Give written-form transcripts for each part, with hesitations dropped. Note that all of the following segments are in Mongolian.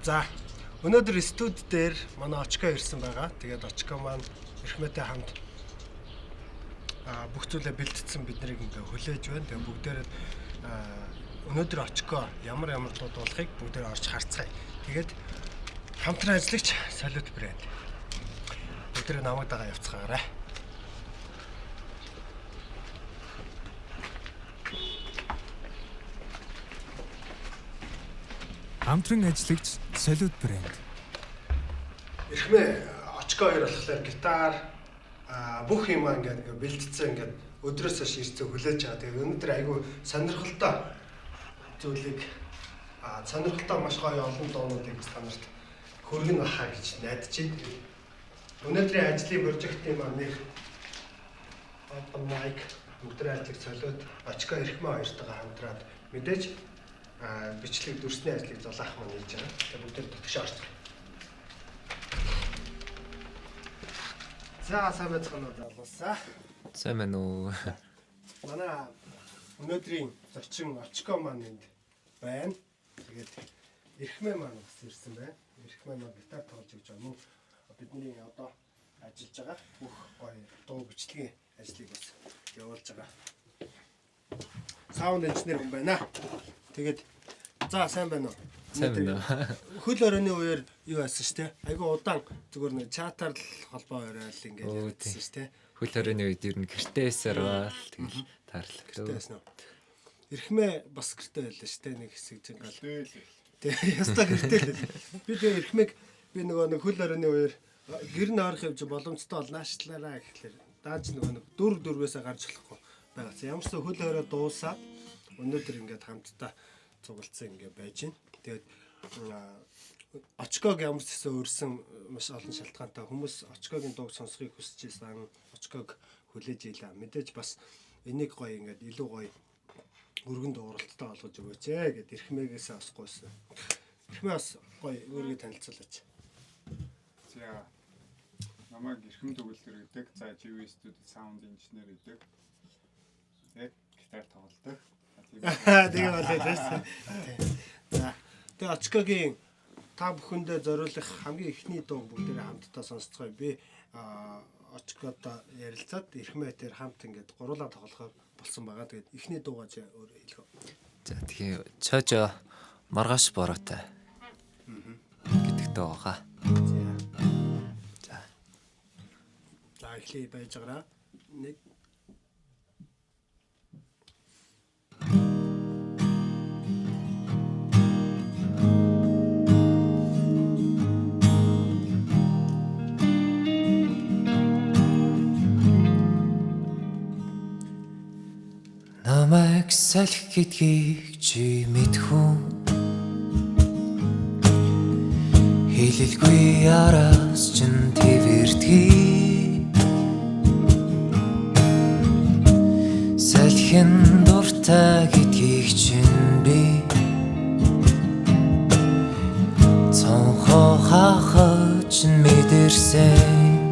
За өнөөдөр студ дээр манай очко ирсэн байгаа. Тэгээд очко маань Эрхмээтэй хамт бүх зүйлээ бэлтгэсэн биднийг ингээ хүлээж байна. Тэгээд бүгдээрээ өнөөдөр очко ямар дууд болохыг бүгдээр орж харцгаая. Тэгээд хамтран ажиллагч салют брэнд. Бүгдээрээ намайг дагаа явцгаарай. Хамтран ажиллагч салют брэнд. Эрхмээ очко хоёр болохоор гитар бүх юм ингээ бэлтцсэн ингээ өдрөөс хойш ирцэн хүлээж байгаа. Тэгээд өнөөдөр айгүй сонирхолтой зүйлийг сонирхолтой маш гоё олон дуунуудыг танарт хүргэн бахаа гэж найдаж байна. Өнөөдрийн ажлын прожектын маань нэг open mic өдрийн ажлыг солиод очко Эрхмээ хоёртойгоо хамтраад мэдээж бичлэг дүрсний ажлыг зулаах маань хийж байгаа. Тэгээд бүгдээр дотгошоо орцгоо. За сайн байцгаана уу залуусаа. Сайн байна уу. Манай өнөөдрийн зочин очко маань энд байна. Тэгээд Эрхмээ маань бас ирсэн байна. Эрхмээ маань гитар тоглож өгч байгаа. Мөн бидний одоо ажиллаж байгаа бүх гоё дуу бичлэгийн ажлыг бас явуулж байгаа. Саунд инженер хүн байна. Тэгээд за сайн байна уу? Сайн байна. Хөл оройны үеэр юу байсан шүү дээ. Айгу удаан зүгээр нэг чатаар л холбоо өрөөл ингээд ярьсан шүү дээ. Хөл хорины үед ер нь гэртээсээр баал тэгэл таарлаа. Эрхмээ бас гэртээ байлаа шүү дээ. Нэг хэсэг зингээл. Тэгээ ястаа гэртээ л. Би тэгээ Эрхмээг би нөгөө нэг хөл оройны үеэр гэр нь орох явж боломжтой бол наашлаараа гэхлээр дааж нөгөө нэг дөрвөөсөө гарч болохгүй байгаа. Ямар ч хөл орой дуусаад өнөөдөр ингээд хамтдаа цугалцсан ингээд байж байна. Тэгээд очког ямар ч гэсэн өрсөн маш олон шалтгаантай хүмүүс очкогийн дууг сонсохыг хүсэж байсан. Очког хүлээж ийлээ. Мэдээж бас энийг гоё ингээд илүү гоё өргөн дууралттай болгож өгөөч гэд Эрхмээгээс асахгүйсэн. Эрхмээ бас гоё өөрийгөө танилцуулаач. За намайг Эрхэм төгөлдөр гэдэг. За GV Studio Sound Engineer гэдэг. Яг гитар тоглодог. Тэгээ болоод байсан. За тэгээ очкогийн та бүхэндээ зориулах хамгийн ихний дуу бүгдээрээ хамтдаа сонсцгоё. Би очкодоо ярилцаад Эрхмээтэй хамт ингээд гурлаа тоглохоор болсон байгаа. Тэгээд ихний дуугаа чи өөрөө хэлгөө. За тэгээ чожо маргааш бороотой. гэдэг дуу байгаа. За эхлэе байж байгаараа. Нэг намайг салхи гэдгийг чи мэдхүн хэлэлгүй араас чин твэрдгийг салхин дуртай гэдгийг чин би цонхоо хахаж мэдэрсэн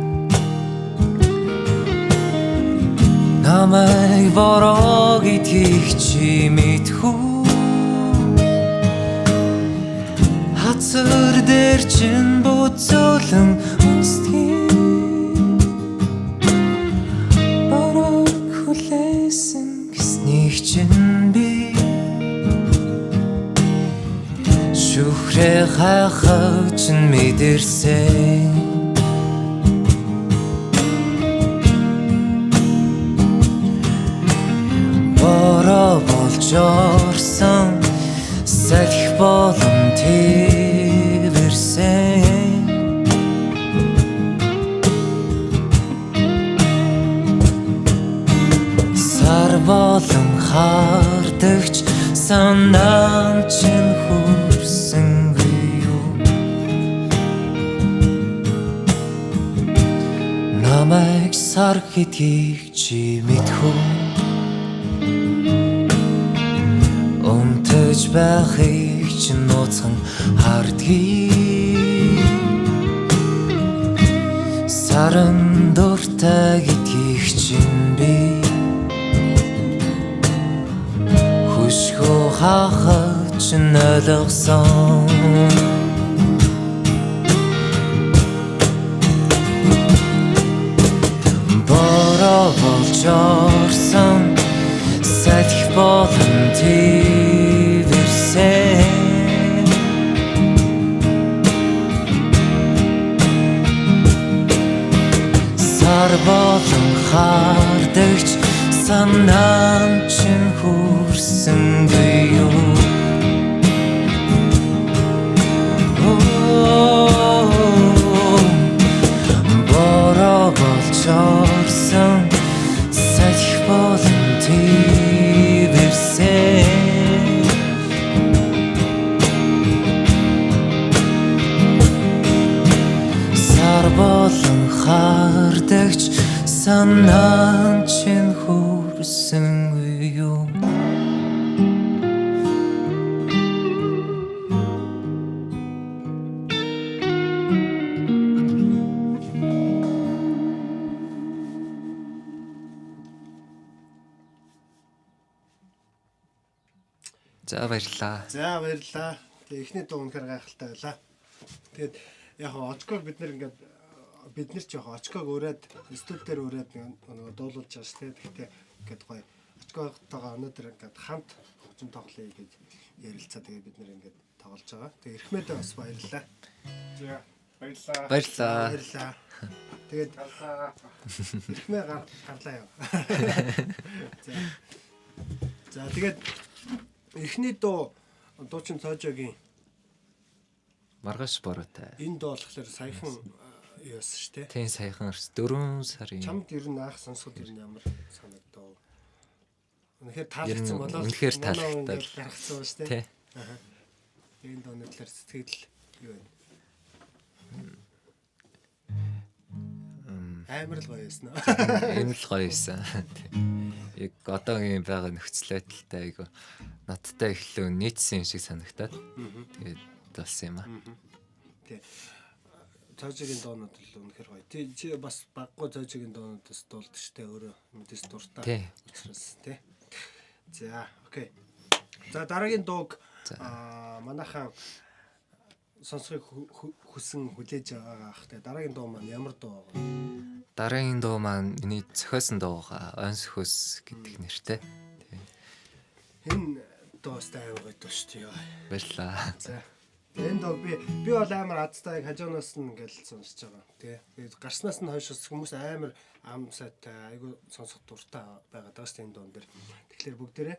намайг бороо гэдгийг чи мэдхүү хацар дээр чин буцуулан үнсдгийг бороо хүлээсэн гэснийг чин би шүхрээ хахаж мэдэрсэн Орсон салхи болон твэрсэн сар болон хардагч санаан чин хүрсэнгүй юу намайг сар гэдгийг чи мэдхүү байхыг чи нууцхан хардгийг саран дуртай гэдгийг чин би хушхөө хахаж ойлгосон Сар болон хардагч санаан чин хүрсэнгүй юу Борогolчорсон салхи болон твэрсэн Сар болон хардагч санаан чин хүрсэнгүй юу За баярлаа. За баярлаа. Тэгээ эхний дуу үнэхээр гайхалтай байлаа. Тэгээд яг очког бид нар ч яг очког өрөөд студ дээр өрөөд нөгөө дуулуулж байгаа шүү дээ. Гэхдээ ингээд гоё очкогтойгоо өнөөдөр ингээд хамт хөгжим тоглоё гэж ярилцаа. Тэгээ бид нар ингээд тоглож байгаа. Тэгээ Эрхмэдээ бас баярлалаа. За баярлаа. Баярлаа. Тэгээд Эрхмээ гарлаа яа. За тэгээд эхний дуучин цоожогийн Маргааш бороотой. энэ дуу болохоор саяхан яасан шүү дээ. Тийм саяхан 4 сарын. Чамд ер нь анх сонсоход ер нь ямар санагдав? Үнэхээр таалагдсан болоо. Үнэхээр таалагдтал. Гаргацсан ба шүү дээ. Тий. Аа. Энэ дууны талаар сэтгэл юу вэ? Амар л гоё байсан аа. Энэ л гоё байсан. Яг одоогийн байгаа нөхцөл байдалтай айгу надтай ихлөө нийцсэн юм шиг санагтаад. Тэгээд болсон юм аа. Тий. Цаожгийн доонууд л үнэхээр гоё. Чи бас баггүй цаожгийн доонуудаас дуулдаг штэ өөрөө мэдээс дуртай. Учраас тий. За, окей. За дараагийн дууг манайхан сонсохыг хүсэн хүлээж байгаа ах. Тэгээ дараагийн дуу маань ямар дуу вэ? Дараагийн дуу маань миний зохиосон дууга Онс хөс гэдэг нэртэй. Энэ дуустай аягүй дуу шүү дээ. Баярлаа. За. Энэ дуу би бол амар азтай хажуунаас нь ингээл сонсож байгаа. Тэгээ гарснаас нь хойш хүмүүс амар ам сайтай аягүй сонсох дуртай байгаад байгаа шүү дээ энэ дуун дээр. Тэгэхээр бүгдээрээ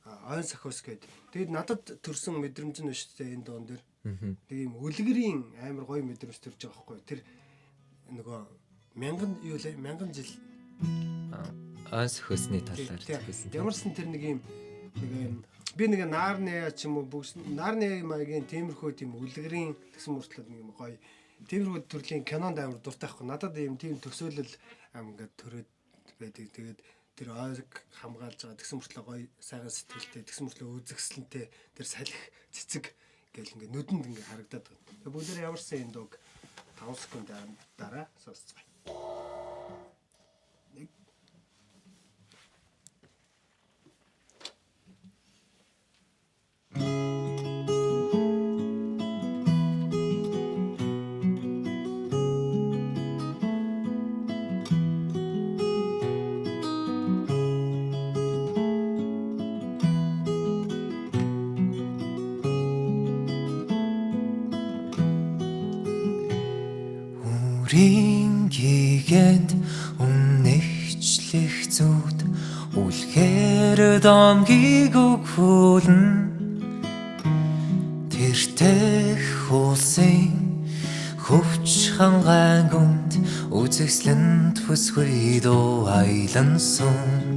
Онс хос гэдэг. Тэгээд надад төрсэн мэдрэмж нь шүү дээ энэ дуун дээр. Тийм үлгэрийн амар гоё мэдрэмж төрж байгаа байхгүй. Тэр нөгөө мянган жил Онс хөсний талаар хэлсэн. Ямарсан тэр нэг юм би нэг Нарны ч юм уу Нарны маягийн тиймэрхүү тийм үлгэрийн гэсэн мөртлөө нэг юм гоё тиймэрхүү төрлийн кинонд амар дуртай байхгүй. Надад ийм тийм төсөөлөл ингээд төрөөд байдаг. Тэгээд тэр ойг хамгаалж байгаа тэгсэн мөртлөө гоё сайхан сэтгэлтэй тэгсэн мөртлөө үзэгсэлэнтэй тэр салхи цэцэг гэл ингээд нүдэнд ингээд харагдаад байна. Тэгээд бүгдээр ямарсан энэ дууг 5 секунд дараа сонсцгоо. Үрийн гигэнд үнэхчлэх зүуд үлхээр домгийг өгүүлэн тэртэх хуусын хөвч хангаан гүнд үзэсгэлэнт бүсгүй дуу айлансан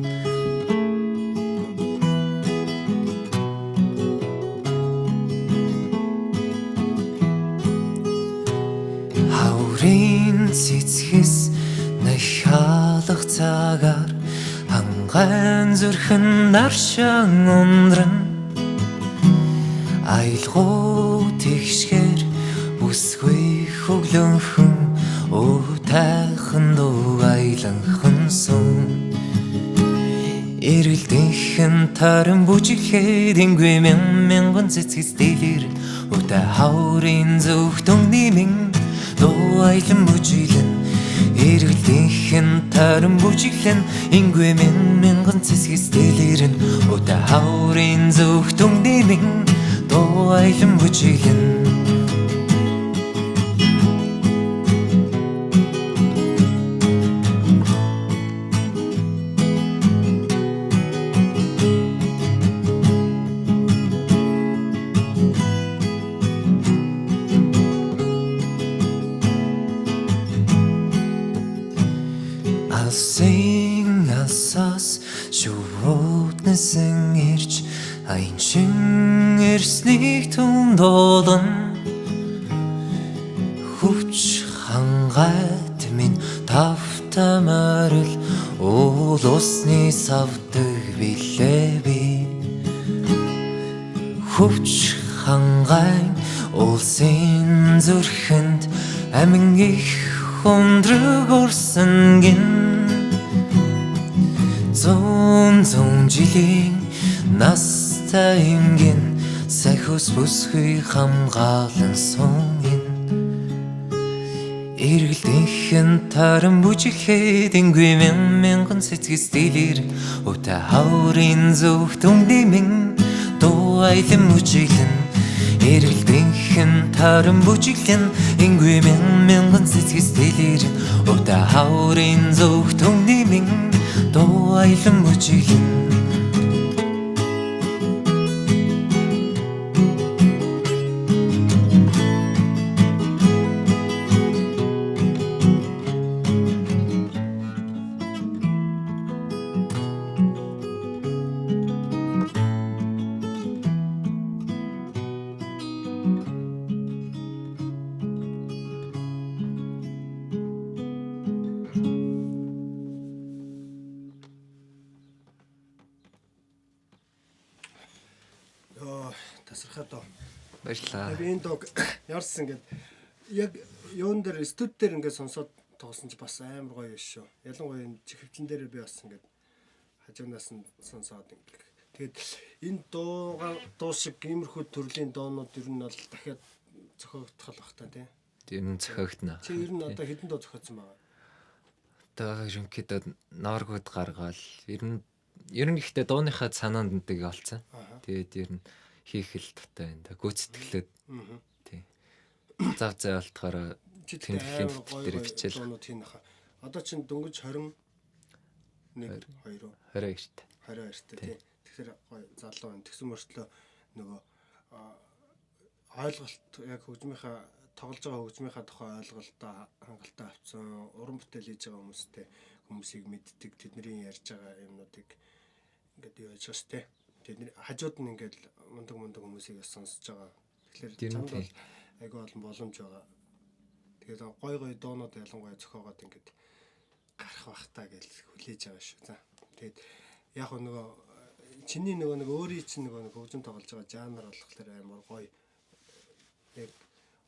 цэцгэс нахалах цагаар ханган зүрхэн наршан ундран аялгуу тэгшгээр бүсгүй хөглөнхөн өвтайхан дуу айланхан сум эрэлдэнхэн таран бүжиглээд ингүй мянган цэцгэс дэлгэр өвтэй хаврын зөвхтөн нэмэн дуу айлан бүжиглэн эргэлдэнхэн таран бүжиглэн ингүй мянган цэцгэс дэлгэрэн өвтэй хаврын зөвхтөн нэмэн дуу айлан бүжиглэн хүч хангайт минь тавтамарл уул усны савдаг билээ би хүч хангайн улсын зүрхэнд амин их хүндрэг урсан гин зүүн жилийн настай имгэн сахиус бүсгүй хамгаалан сумын эргэлтэнхэн таран бүжиглээд ингүй мянган цэцгis дэлэр өтө хаврын зүгт өмдимэн дуу айлан бүжиглэн эргэлтэнхэн таран бүжиглэн ингүй мянган цэцгis дэлэр өтө хаврын зүгт өмдимэн дуу айлан бүжиглэн Тасархаа доо. Баярлалаа. Би энэ дог ярсан ингээд яг юун дээр студ дээр ингээд сонсоод тоглосон чи бас амар гоё биш шүү. Ялангуяа энэ чихвчлэн дээр би бас ингээд хажуунаас нь сонсоод ингээд. Тэгээд энэ дуу шиг иймэрхүү төрлийн доонууд ер нь бол дахиад зохиогдох бах та тий. Тэр нь зохиогдно. Чи ер нь одоо хэдэн дуу зохиоцсон байгаа? Одоо ерөнхийдөө нооргууд гаргаал ер нь ихтэй дууныхаа санаанд нэг олцсон. Тэгээд ер нь хийх л дутаа энэ да гүйцэтгэлээд тий. Зав заалтахаараа тэмдэглэлийн дээр бичээл. Дуунууд хийн нахаа. Одоо чин дөнгөж 21 2 22 та. 22 та тий. Тэгэхээр гоё залуу байна. Тэгсэн мөртлөө нөгөө ойлголт яг хөгжмийнхаа тоглож байгаа хөгжмийнхаа тухай ойлголтоо хангалттай авсан уран бүтээл хийж байгаа хүмүүсийг мэддэг тэдний ярьж байгаа юмнуудыг ингээд юу яаж бас тий. Тэдний хажууд нь ингээд мундаг хүмүүсийг сонсож байгаа. Тэгэхээр чамд бол айгүй олон боломж байгаа. Тэгээд гой доонууд ялангуяа зохиогоод ингээд гарах бах та гэж хүлээж байгаа шүү. За. Тэгээд яг нөгөө чиний нөгөө өөрийн чинь нөгөө хөгжим тоглож байгаа жанр болохоор амар гоё. Яг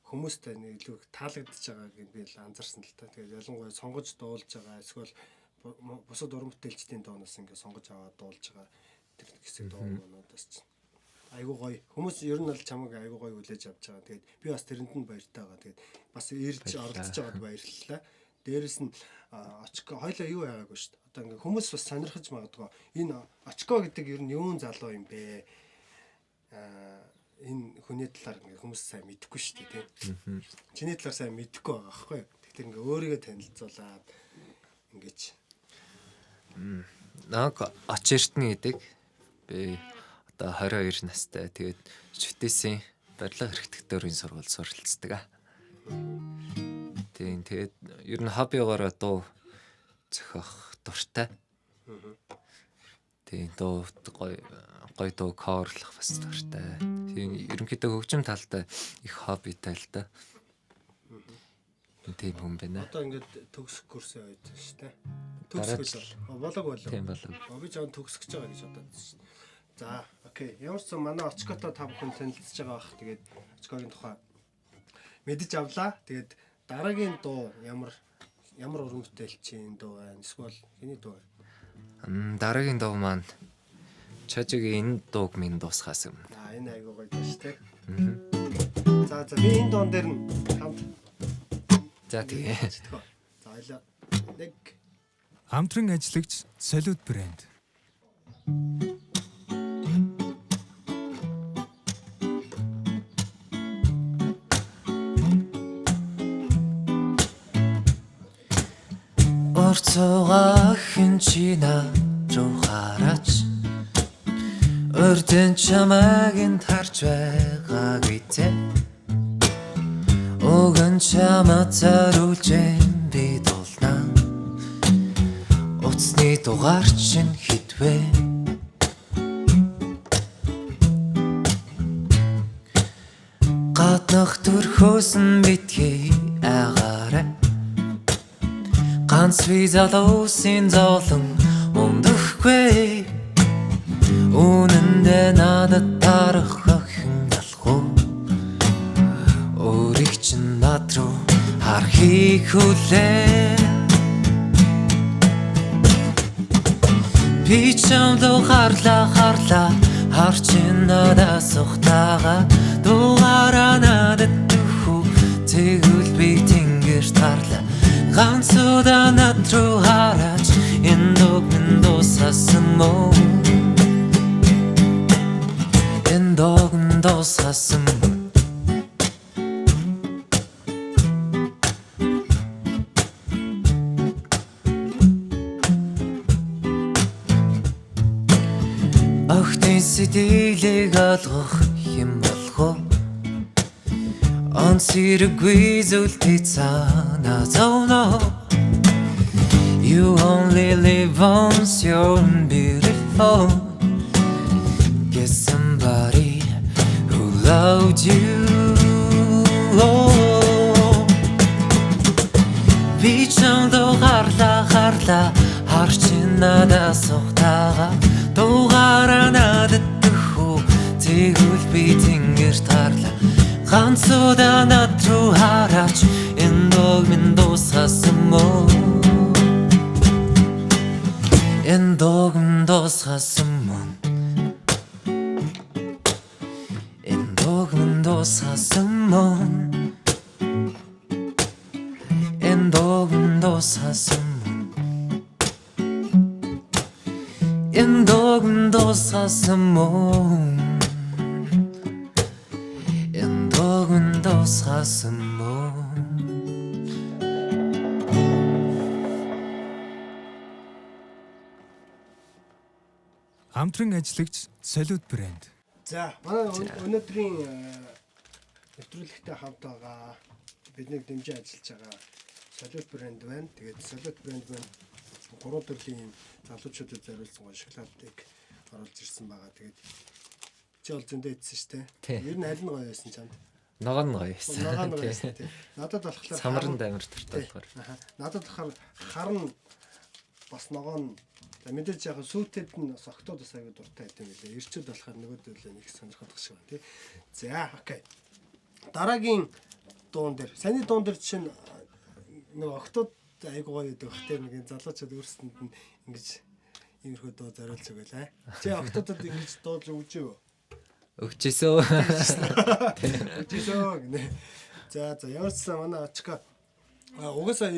хүмүүстэй нэг илүү таалагдж байгааг би л анзаарсан л та. Тэгээд ялангуяа сонгож дуулж байгаа эсвэл бусад уран бүтээлчдийн дооноос ингээд сонгож аваад дуулж байгаа тэр хэсэг доонуудаас чинь айгуу гоё. Хүмүүс ер нь бол чамайг айгуу гоё хүлээж авч байгаа. Тэгээд би бас тэрэнд нь баяртай байгаа. Тэгээд бас ирж оролцож байгаад баярлалаа. Дээрэс нь очко хоёлаа юу яагаагүй шүү дээ. Одоо ингээ хүмүүс бас сонирхож магадгүй. Энэ очко гэдэг ер нь юун залуу юм бэ? Энэ хүний талаар ингээ хүмүүс сайн мэдэхгүй шүү дээ, тийм. Чиний талаар сайн мэдэхгүй байгаа байхгүй юу? Тэгэхээр ингээ өөрийгөө танилцуулаад ингэж Наг очиртны гэдэг би одоо 22 настай. Тэгээд ЖТС-ийн барилга архитектурын сургууль суралцдаг. Тэгээд ер нь хоббигоор дуу зохиох дуртай. Тэгээд дуу гоё дуу коорлох бас дуртай. Тэгээд ерөнхийдөө хөгжим талтай их хоббитай л да. Тийм хүн байна. Одоо ингээд төгсөх курсын үед шүү дээ. Төгсгөл болог. Тийм болог. Би жоо төгсөж байгаа гэж бодоод байна шүү. За, окей. Ямар ч сан манай очкото та бүхэн танилцж байгаа бах. Тэгээд очкогийн тухай мэдэж авлаа. Тэгээд дараагийн дуу ямар уран бүтээлчийн дуу байна? Эсвэл хэний дуу байна? Дараагийн дуу маань Чажигийн энэ дууг минь дуусгаас юм. Энэ айгуу гоё дуу шүү дээ. За би энэ дуун дээр нь хамт за тэгээ. За ойлоо. Нэг Хамтран ажиллагч Салют брэнд. Орцоога хинчина руу хараач Өртөн чамайг харж байгаа гэдэг Огон чамаа заруулж би дуулна Утасны дугаар чинь хитвэ Гаднах Ах төрхөөсөн битгий агаарай ганц би залуусын зовлон өмдөхгүй үнэндээ надад тарах охин алхуу өөрийг чинь над руу харахыг хүлээ би чамд харлаа харчин надаас ухтаага дугаараа надад төхөө тэгвэл би тэнгэр тарлаа ганц удаа над руу хараач энэ догн дууссан мó энэ догн дууссан сэтгэлийг олгох юм болох уу онцгойгүй зүйлтэй цаана зовно You only live once, you're beautiful Get somebody who loved you Би чамд харлаа харчин надаас ухтаага дугаараа надад төхөө тэгвэл би тэнгэр тарлаа ганц удаа над руу хараач энэ догн дууссан мó энэ догн дууссан мó энэ догн дууссан мó энэ догн дууссан энэ догн дууссан мó энэ догн дууссан мó Хамтран ажиллагч Салют брэнд. За манай өнөөдрийн нэвтрүүлэгтэй хамт байгаа биднийг дэмжиж ажиллаж байгаа Салют брэнд байна. Тэгээд Салют брэнд маань 3 төрлийн залуучуудад зориулсан гоо шоколадыг оруулж ирсэн байгаа. Тэгээд чи бол зөндөө идсэн шүү дээ. Ер нь аль нь гоё байсан чамд? Ногоон гоё байсан. Ногоон гоё байсан тийм. Надад болохоор самранд амар дуртай болохоор. Надад болохоор харна бас ногоон мэдээж яг сүйтэд нь бас октод бас аягүй дуртай байт юм билээ. Ирчүүд болохоор нөгөөдөл нэг сонирхолтой шиг байна тий. За окей. Дараагийн дуун дээр саний дуун дээр чинь нэг октод аягүй гоё гэдэг бах тий нэг залуучууд өөрсдөнд нь ингэж иймэрхүү дуу зориулж өгөөлээ. Чи октодод ингэж дуулж өгч юу? Өгчээсөө. Өгчээсөө гинэ. За ямар ч сан манай очка угаасаа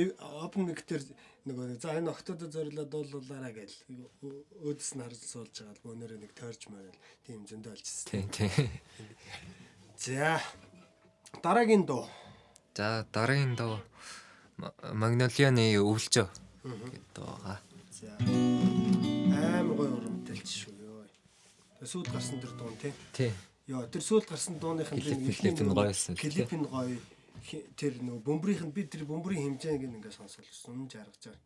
open mic дээр нөгөө за энэ октодод зориулаад дуулуулаараа гэж өөдс нь харж суулж байгаа л өнөөрөө нэг тойрч мөрөл тийм зөндөө олжсэн. Тийм. За дараагийн дуу. За дараагийн дуу Магнолианы өвлжөө гэдэг дуугаа. За амар гоё урамтэлч шүү ёо. Сүүлд гарсан тэр дуун тий. Ёо тэр сүүлд гарсан дууных нь клип нь гоёсэн. Клип нь гоё. Тэр нөгөө бөмбөрийнх нь би тэр бөмбөрийн хэмжээг ингээ сонсолсон юм жаргаж байгаа.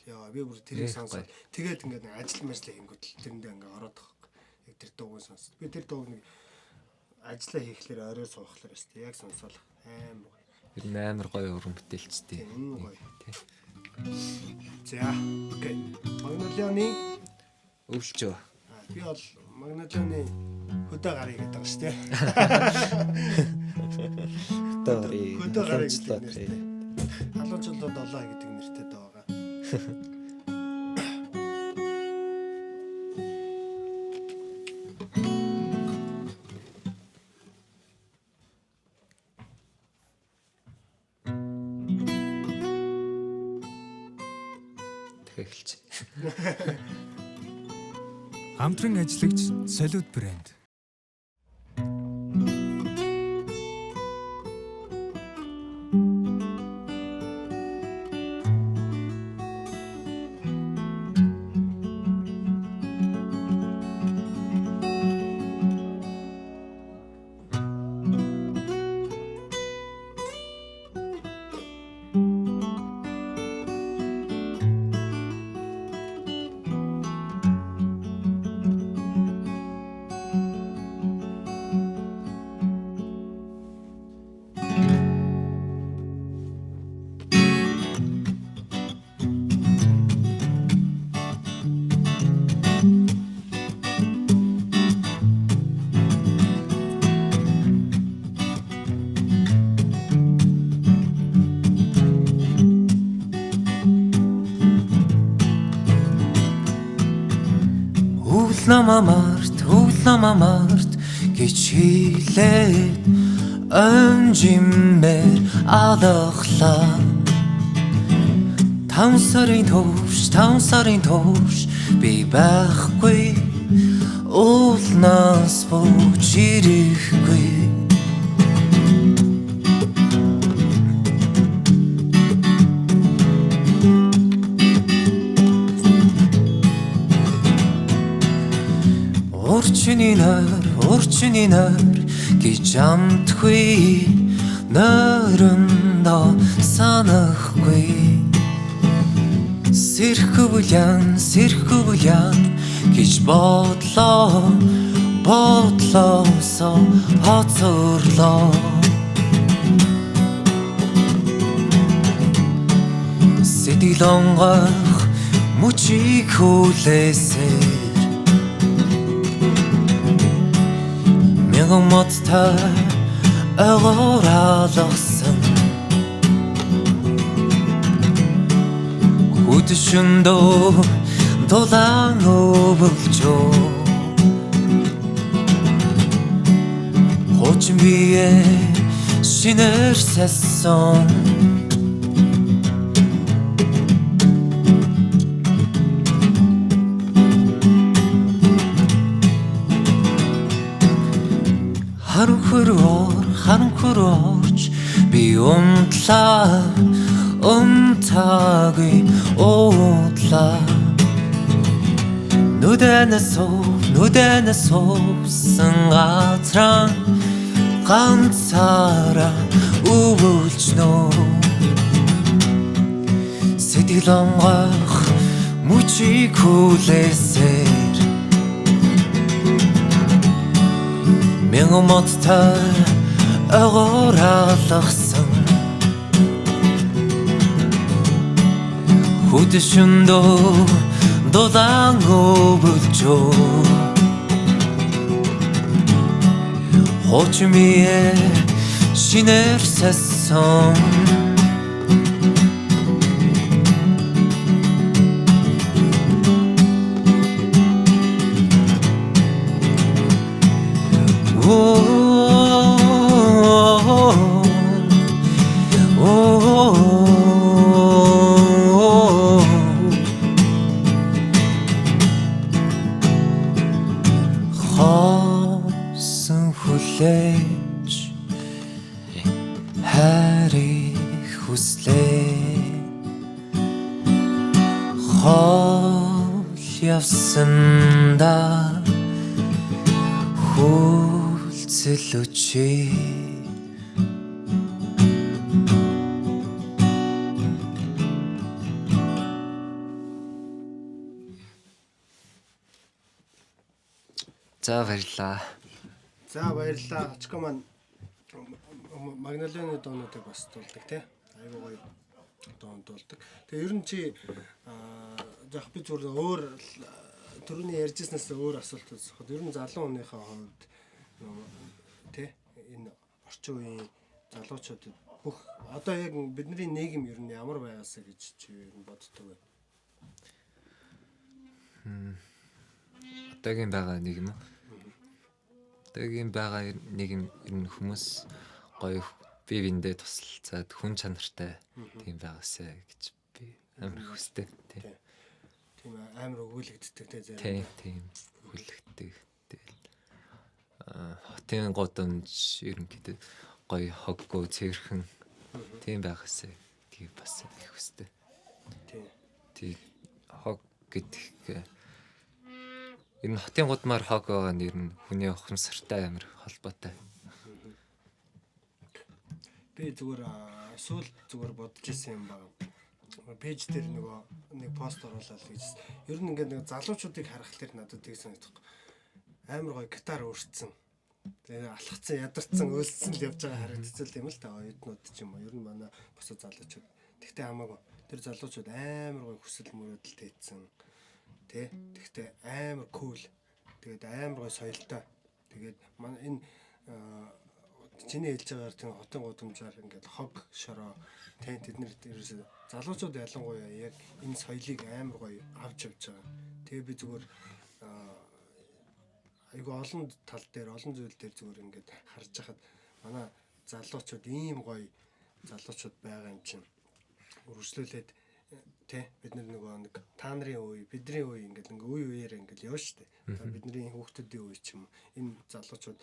Яа би бүр тэрийг сонсоод тэгээд ингээ ажил хийнгүүт л тэрэндээ ингээ ороод байгаа. Яг тэр дууг сонсоод би тэр дууг нэг ажиллаа хийхлээр орой суухлаар өстэй яг сонсоол амар гоё. Ер нь амар гоё уран бүтээлчтэй. Гоё. За окей. Магнолианы өвлжөө. Би бол Магнолианы хөдөө гарыг гэдэг байгаа шүү дээ. Хөдөө гарыг гэдэг нэртэй. Халуунчлууд олоо гэдэг нэртэй байгаа. Тэгэлч. Хамтран ажиллагч Салют брэнд. намамарт гэж хэлээд амжимээр алахлаа. 5 сарын турш би байхгүй уулнаас бууж ирэхгүй. Урчны нойр гэж амтгүй нойрондоо санахгүй. Сэрхүүл ян гэж бодлоосоо хоцорлоо. Сэтгэл онгойх мөчийг хүлээсээр мянган модтой ойгоор алгасан. Хүдшөндөө дулаан өвөлжөө. Хуучин бие шинээр сассан. Харанхуурч би унтаагүй уудлаа. Нүдэнээс суусан газраа ганцаараа өвөлжнөө. Сэтгэл онгойх мөчийг хүлээсээр мянган модтой ойгоор алгасан. Хүдшөндөө дулаан өвөлжөө. Хуучин бие шинээр сассан. Хоосон хүлээж харих хүслээ. Хоол явсанда хүлцэлүчээ. За баярлаа. Очко маань Магнолины доонуудыг бас дуулдаг тий. Айгуу гоё доон дуулдаг. Тэгээ ер нь чи яг би зүгээр өөр түрүүний ярьжсэнээс өөр асуулт үүсэхэд ер нь залуу хүнийхээ хувьд тий энэ орчин үеийн залуучуудад бүх одоо яг бидний нийгэм ер нь ямар байгаасаа гэж чи ер нь боддог вэ? Одоогийн байгаа нийгэм үү? Одоогийн байгаа нийгэм ер нь хүмүүс гоё бие биендээ тусалцаад хүн чанартай тийм байгаасаа гэж би амар хүсдэг тийм. Тийм амар өгүүлэгддэг тийм. Тийм өгүүлэгддэг. Тэгэл хотын годомж ерөнхийдөө гоё хоггүй цэвэрхэн тийм байгаасаа гэж бас их хүсдэг. Тийм хог гэдэг энэ хотын гудмаар хог байгаа нэр нь хүний ухамсартай амар холбоотой. Би зүгээр сүүл зүгээр бодож ирсэн юм байна. Пэйж дээр нэг пост оруулаад гэж. Ер нь ингээд нэг залуучуудыг харах тэр надад тийг санагдах. Амар гоё гитар өөрчсөн. Тэгээ алхацсан, ядарсан, өөлсөн л явж байгаа харагдцал юм л та оюутнууд ч юм уу. Ер нь манай босоо залуучууд. Тэгтээ хамаагүй. Тэр залуучууд амар гоё хүсэл мөрөөдөл тээцсэн. Тэ. Тэгтээ амар кул. Тэгээд амар гоё соёлтой. Тэгээд манай энэ чиний хэлж байгаагаар тийм хотын гудамжаар ингээд хог шороо тэд нар ерөөсөө залуучууд ялангуяа яг энэ соёлыг амар гоё авч явж байгаа. Тэгээ би зүгээр айгүй олон тал дээр олон зүйл дээр зүгээр ингээд харж хахад манай залуучууд ийм гоё залуучууд байгаа юм чинь үргэлжлүүлээд тий бид нөгөө нэг та нарын үе бидний үе ингээд ингээ үе үеэр ингээд явна шүү дээ. Бидний хүүхдүүдийн үе ч юм энэ залуучууд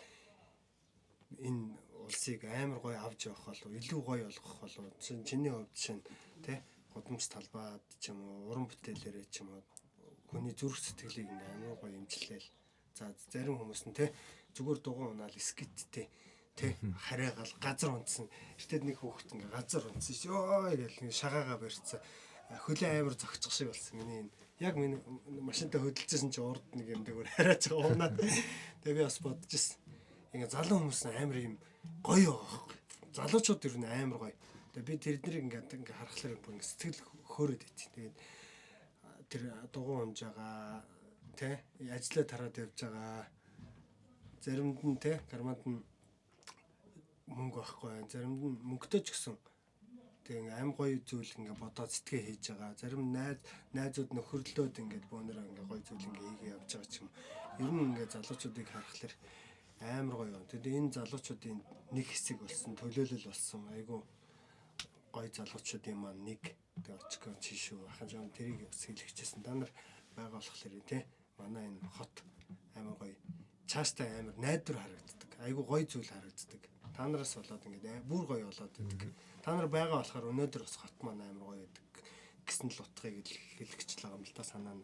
энэ улсыг амар гоё авч явах болов илүү гоё болгох болов чиний хувьд чинь тий гудамж талбайд ч юм уу уран бүтээлээрээ ч юм уу хүний зүрх сэтгэлийг ингээ амар гоё имжлээл за зарим хүмүүс нь тий зүгээр дугуй унаал скиттэй тий хараагаал газар унтсан эртэд нэг хүүхэд ингээ газар унтсан ёо гэл шагаагаа барьцсан хөлөө амар зогчих шиг болсон миний энэ яг миний машинтаа хөдөлжсэн чи урд нэг юм дээгүүр хараач байгаа унаад тэгээ би бас бодож ирсэн ингээ залуу хүмүүс амар юм гоё байхгүй залуучууд ер нь амар гоё тэгээ би тэрднийг ингээ харахлаар бүр ингээ сэтгэл хөөрөд байт тэгээд тэр дугуй унж байгаа тий ажиллаа тараад явж байгаа заримд нь тий карманд нь мөнгө байхгүй заримд нь мөнгөтэй ч гэсэн тэгээ аим гоё зүйл ингээ бодоод сэтгээ хийж байгаа. Зарим найзууд нөхөрлөөд ингээ бөөнөр ингээ гоё зүйл ингээ хийгээ явж байгаа ч юм. Ер нь ингээ залуучуудыг харахаар амар гоё. Тэгээд энэ залуучуудын нэг хэсэг болсон, төлөөлөл болсон. Айгу гоё залуучуудын маань нэг тэгээ очгоо чишүү ахын жоо тэрийг бас хэлчихсэн. Та нар байгаа болохоор тий манай энэ хот амар гоё. Цааштай амар найдвар харагддаг. Айгу гоё зүйл харагддаг. Та нараас болоод ингээ бүр гоё болоод байдаг. Та нар байгаа болохоор өнөөдөр бас хот маань амар гоё байдаг гэсэн л утгыг хэлчихэж байгаа юм л та санаа нь.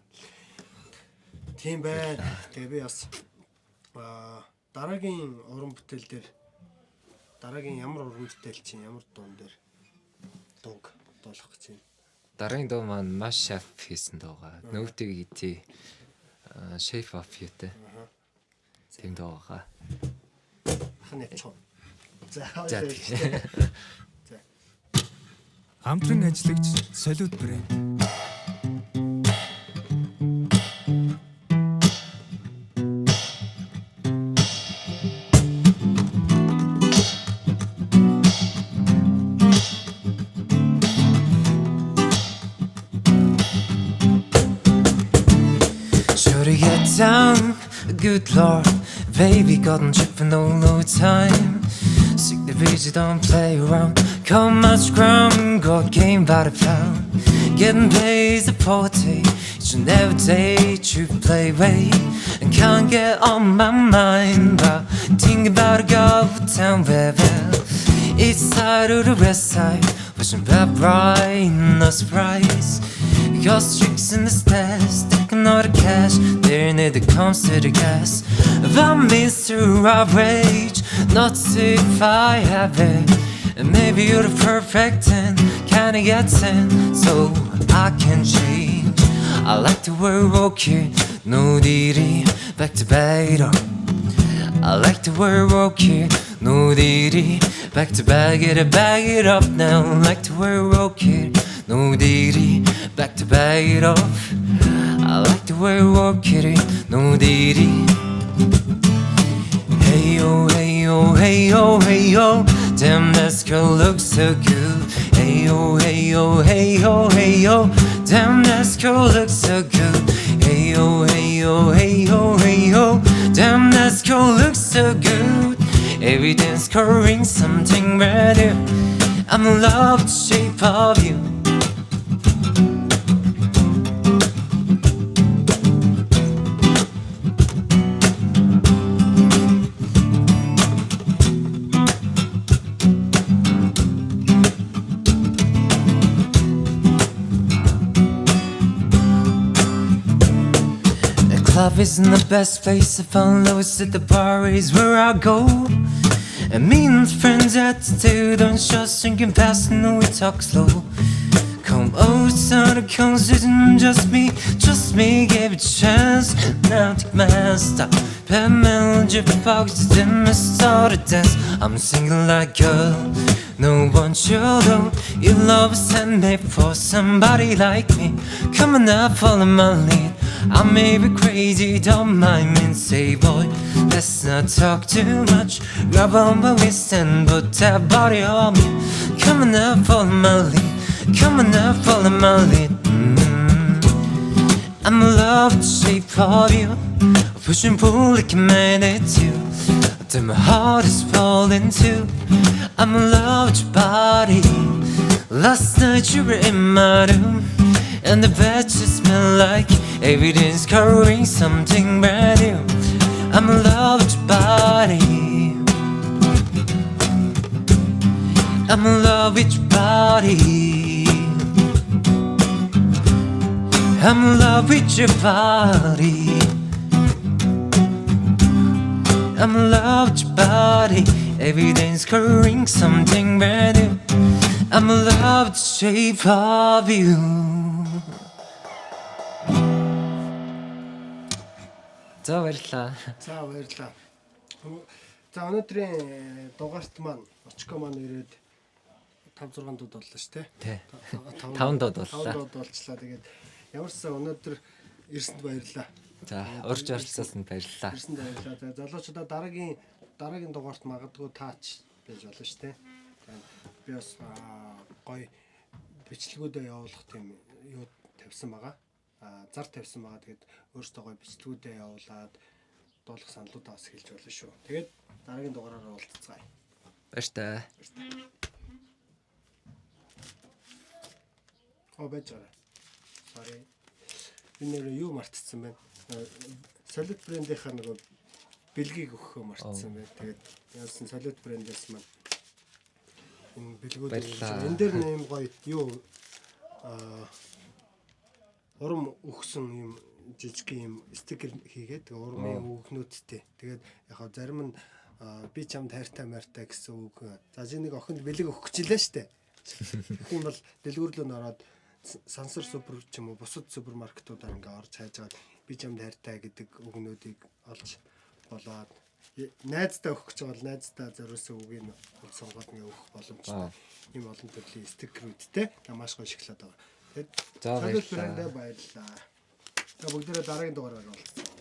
Тийм байна. Тэгээ би бас дараагийн уран бүтээл дээр дараагийн ямар уран бүтээл чинь ямар дуун дээр дууг доолох гэж байна. Дараагийн дуу маань маш шаф хийсэн дуугаа. Нөвтийг хийтий shape of you-тэй. Тийм дуугаа. Ханаа чоо. За. Хамтран ажиллагч Салют брэнд. Should've get down, good lord, baby got on tripping no time. Sick the bitch, don't play around. Come much ground, God came by the pound. Getting paid the party, each and every day. You play way and can't get on my mind. But think about a go town, baby. East side or the west side, pushing back right, no surprise. Cause tricks in the stairs, taking all the cash. There neither comes to the gas. About Mr. Outrage, not if I have it. And maybe you're the perfect 10, kinda get 10, so I can change. I like to wear okay, no diddy, back to bag it up. I like to wear okay, no diddy, back to bag it up now. I like to wear okay, no diddy, back to bag it up. I like to wear okay, no diddy. Hey yo, hey yo, hey yo, hey yo. Damn, that girl looks so good. Hey yo, hey yo, hey yo, hey yo. Damn, that girl looks so good. Hey yo, hey yo, hey yo, hey yo. Damn, that girl looks so good. Every dance scoring something brand new. I'm in love with the shape of you. Club isn't the best place to find lowest at the bar is where I go. And me and friends attitude on shots drinking fast and we talk slow. Come over to the concert and just me, give it a chance. Now take my hand, stop. Pet melody, pockets, then I start to dance. I'm single like girl, no one should know. Your love is handmade for somebody like me. Come on now, follow my lead. I may be crazy, don't mind me. Say boy, let's not talk too much. Grab on my waist and put that body on me. Come on now, follow my lead. Come on now, follow my lead. I'm in love with the shape of you. Push and pull like a magnet too. Till my heart is falling too. I'm in love with your body. Last night you were in my room, and the bed just smelled like everything's covering something brand new. I'm in love with your body. I'm in love with your body. I'm in love with your body. I'm in love with your body. Everything's covering something brand new. I'm in love with the shape of you. За баярлалаа. За баярлалаа. За өнөөдрийн дугаарт маань очко маань ирээд 5-6 дууд боллоо шүү дээ. Тий. 5 дууд боллоо. 5 дууд болчлаа. Тэгээд ямарсан өнөөдөр ирсэнд баярлалаа. За урьж оролцсонд баярлалаа. Ирсэнд баярлалаа. За залуучуудаа дараагийн дугаарт магадгүй таач байж болно шүү дээ. Би бас гоё бичлэгүүдээ явуулах тийм юу тавьсан байгаа. Зар тавьсан байгаа. Тэгээд өөртөө гоё бичлэгүүдээ явуулаад дуулах саналуудаа бас хэлж болно шүү. Тэгээд дараагийн дугаараар уулзцгаая. Баяр таа. Байж байгаа. Sorry. Би нэр юу мартчихсан байна. Solid brand-ийнхаа нөгөө бэлгийг өгөхөө мартчихсан байна. Тэгээд яасан Solid brand-ээс маань энэ бэлгүүд энэ дээр нэм гоё юу урам өгсөн юм жижиг юм стикер хийгээд урмын өгнүүдтэй. Тэгээд яг зарим нь би чамд хайртай мартай гэсэн үг. За чи нэг охинд бэлэг өгөх гэжлээ штэ. Тэгэх юм бол дэлгүүрлөө ороод сансар супер ч юм уу бусад супермаркетуудаар ингээ орж хайж байгаа би чамд хайртай гэдэг өгнүүдийг олж болоод найздаа өгөх гэж бол найздаа зориулсан үгийг сонгоод ингээ өгөх боломжтой. Ийм олон төрлийн стикерүүдтэй маш гоё шоколад байгаа. Тэгээд за баярлалаа. баярлалаа. За бүгдээрээ дараагийн дугаараар уулзъя.